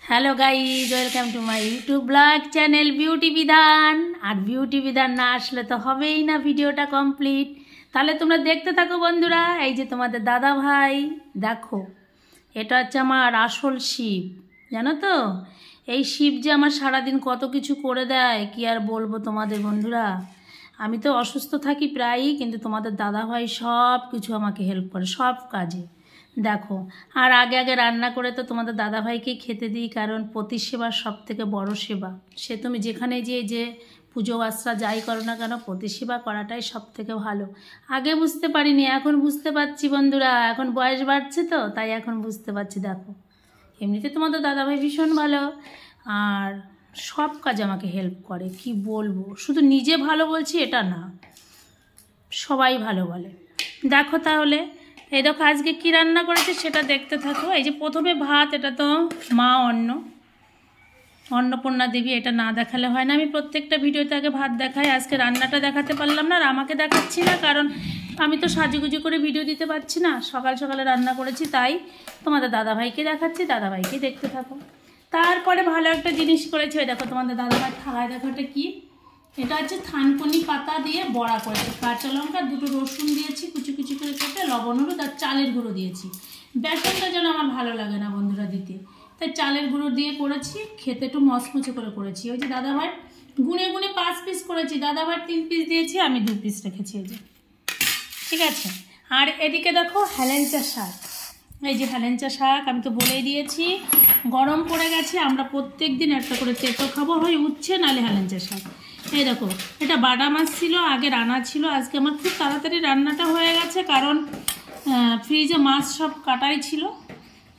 Hello guys, welcome to my YouTube blog channel beauty বিধান। আর beauty বিধান না আসলে তো হবেই না ভিডিওটা কমপ্লিট। তাহলে তোমরা দেখতে থাকো বন্ধুরা। এই যে তোমাদের দাদা ভাই, দেখো এটা হচ্ছে আমার আসল শিব, জানো তো? এই শিব যে আমার সারাদিন কত কিছু করে দেয়, কি আর বলবো তোমাদের বন্ধুরা। আমি তো অসুস্থ থাকি প্রায়ই, কিন্তু তোমাদের দাদা ভাই সব কিছু আমাকে হেল্প করে, সব কাজে। দেখো, আর আগে আগে রান্না করে তো তোমাদের দাদাভাইকেই খেতে দিই, কারণ পতি সেবা সব থেকে বড় সেবা। সে তুমি যেখানে যে পুজো আশ্রা যাই করো না কেন, পতি সেবা করাটাই সব থেকে ভালো। আগে বুঝতে পারিনি, এখন বুঝতে পারছি বন্ধুরা। এখন বয়স বাড়ছে তো, তাই এখন বুঝতে পারছি। দেখো, এমনিতে তোমাদের দাদাভাই ভীষণ ভালো, আর সব কাজে আমাকে হেল্প করে। কি বলবো, শুধু নিজে ভালো বলছি এটা না, সবাই ভালো বলে। দেখো তাহলে, এই দেখো আজকে কি রান্না করেছে সেটা দেখতে থাকো। এই যে প্রথমে ভাত, এটা তো মা অন্নপূর্ণা দেবী, এটা না দেখালে হয় না। আমি প্রত্যেকটা ভিডিওতে আগে ভাত দেখাই। আজকে রান্নাটা দেখাতে পারলাম না, আর আমাকে দেখাচ্ছি না, কারণ আমি তো সাজুগুজু করে ভিডিও দিতে পারছি না। সকাল সকালে রান্না করেছি, তাই তোমাদের দাদাভাইকে দেখাচ্ছি, দাদাভাইকে দেখতে থাকো। তারপরে ভালো একটা জিনিস করেছে, ওই দেখো তোমাদের দাদাভাই থালায়, দেখো এটা কি। এটা হচ্ছে থানকুনি পাতা দিয়ে বড়া করেছে, কাঁচা লঙ্কা, দুটো রসুন দিয়েছি কুচি কুচি করে কেটে, লবণ হলুদ আর চালের গুঁড়ো দিয়েছি। বেসনটা যেন আমার ভালো লাগে না বন্ধুরা দিতে, তাই চালের গুঁড়ো দিয়ে করেছি। খেতে একটু মচমচে করে করেছি। ওই যে দাদাভাই গুনে গুনে 5 পিস করেছি, দাদাভাই 3 পিস দিয়েছি, আমি 2 পিস রেখেছি। এই যে ঠিক আছে। আর এদিকে দেখো হেলেঞ্চা শাক। এই যে হেলেঞ্চা শাক আমি তো বলেই দিয়েছি, গরম পড়ে গেছে, আমরা প্রত্যেক দিন একটা করে তেতো খাবো, হয় উচ্ছে নালে হেলেঞ্চা শাক। এই দেখো, এটা বাটা মাছ ছিল, আগে রান্না ছিল। আজকে আমার খুব তাড়াতাড়ি রান্নাটা হয়ে গেছে, কারণ ফ্রিজে মাছ সব কাটাই ছিল।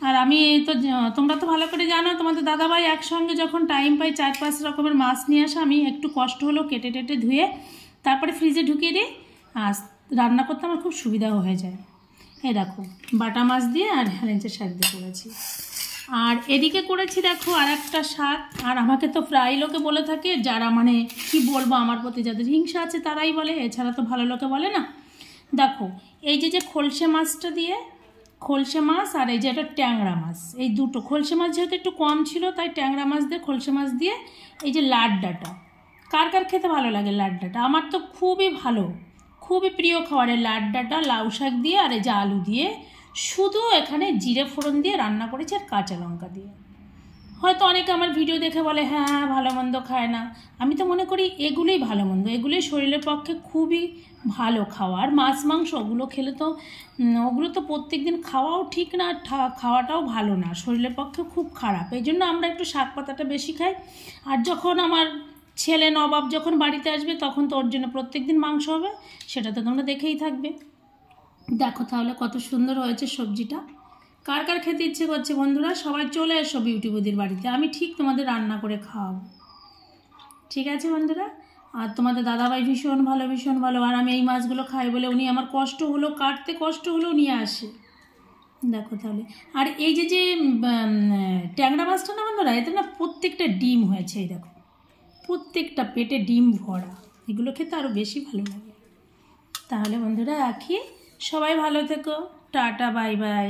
আর আমি তো, তোমরা তো ভালো করে জানো, তোমাদের দাদাভাই একসঙ্গে যখন টাইম পাই 4-5 রকমের মাছ নিয়ে আসে, আমি একটু কষ্ট হলেও কেটে টেটে ধুয়ে তারপরে ফ্রিজে ঢুকিয়ে দিই, আর রান্না করতে আমার খুব সুবিধাও হয়ে যায়। এই দেখো বাটা মাছ দিয়ে আর হেলেঞ্চা শাক দিয়ে করেছি। আর এদিকে করেছি দেখো আর একটা শাক। আর আমাকে তো প্রায় লোকে বলে থাকে, যারা মানে কি বলবো, আমার প্রতি যাদের হিংসা আছে তারাই বলে, এছাড়া তো ভালো লোকে বলে না। দেখো এই যে খোলসে মাছটা দিয়ে, খোলসে মাছ আর এই যে এটা ট্যাংরা মাছ, এই দুটো। খোলসে মাছ যেহেতু একটু কম ছিল, তাই ট্যাংরা মাছ দিয়ে খোলসে মাছ দিয়ে এই যে লাড্ডাটা। কার কার খেতে ভালো লাগে লাড্ডাটা? আমার তো খুবই ভালো, খুবই প্রিয় খাবারের লাড্ডাটা, লাউ শাক দিয়ে আর এই যে আলু দিয়ে। শুধু এখানে জিরে ফোড়ন দিয়ে রান্না করেছি আর কাঁচা লঙ্কা দিয়ে। হয়তো অনেকে আমার ভিডিও দেখে বলে হ্যাঁ ভালো মন্দ খায় না, আমি তো মনে করি এগুলোই ভালো মন্দ, এগুলোই শরীরের পক্ষে খুবই ভালো খাওয়া। আর মাছ মাংস ওগুলো খেলে তো, ওগুলো তো প্রত্যেক দিন খাওয়াও ঠিক না, খাওয়াটাও ভালো না, শরীরের পক্ষে খুব খারাপ। এই জন্য আমরা একটু শাক পাতাটা বেশি খাই। আর যখন আমার ছেলে নবাব যখন বাড়িতে আসবে, তখন তো ওর জন্য প্রত্যেক দিন মাংস হবে, সেটা তো তোমরা দেখেই থাকবে। দেখো তাহলে কত সুন্দর হয়েছে সবজিটা। কার কার খেতে ইচ্ছে করছে বন্ধুরা, সবাই চলে এসো বিউটি বৌদির বাড়িতে, আমি ঠিক তোমাদের রান্না করে খাওয়াবো। ঠিক আছে বন্ধুরা। আর তোমাদের দাদাভাই ভীষণ ভালো, ভীষণ ভালো। আর আমি এই মাছগুলো খাই বলে উনি আমার কষ্ট হলো কাটতে, কষ্ট হলেও নিয়ে আসে। দেখো তাহলে। আর এই যে ট্যাংরা মাছটা না বন্ধুরা, এতে না প্রত্যেকটা ডিম হয়েছে, এই দেখো প্রত্যেকটা পেটে ডিম ভরা, এগুলো খেতে আরও বেশি ভালো লাগে। তাহলে বন্ধুরা রাখি, সবাই ভালো থেকো, টাটা বাই বাই।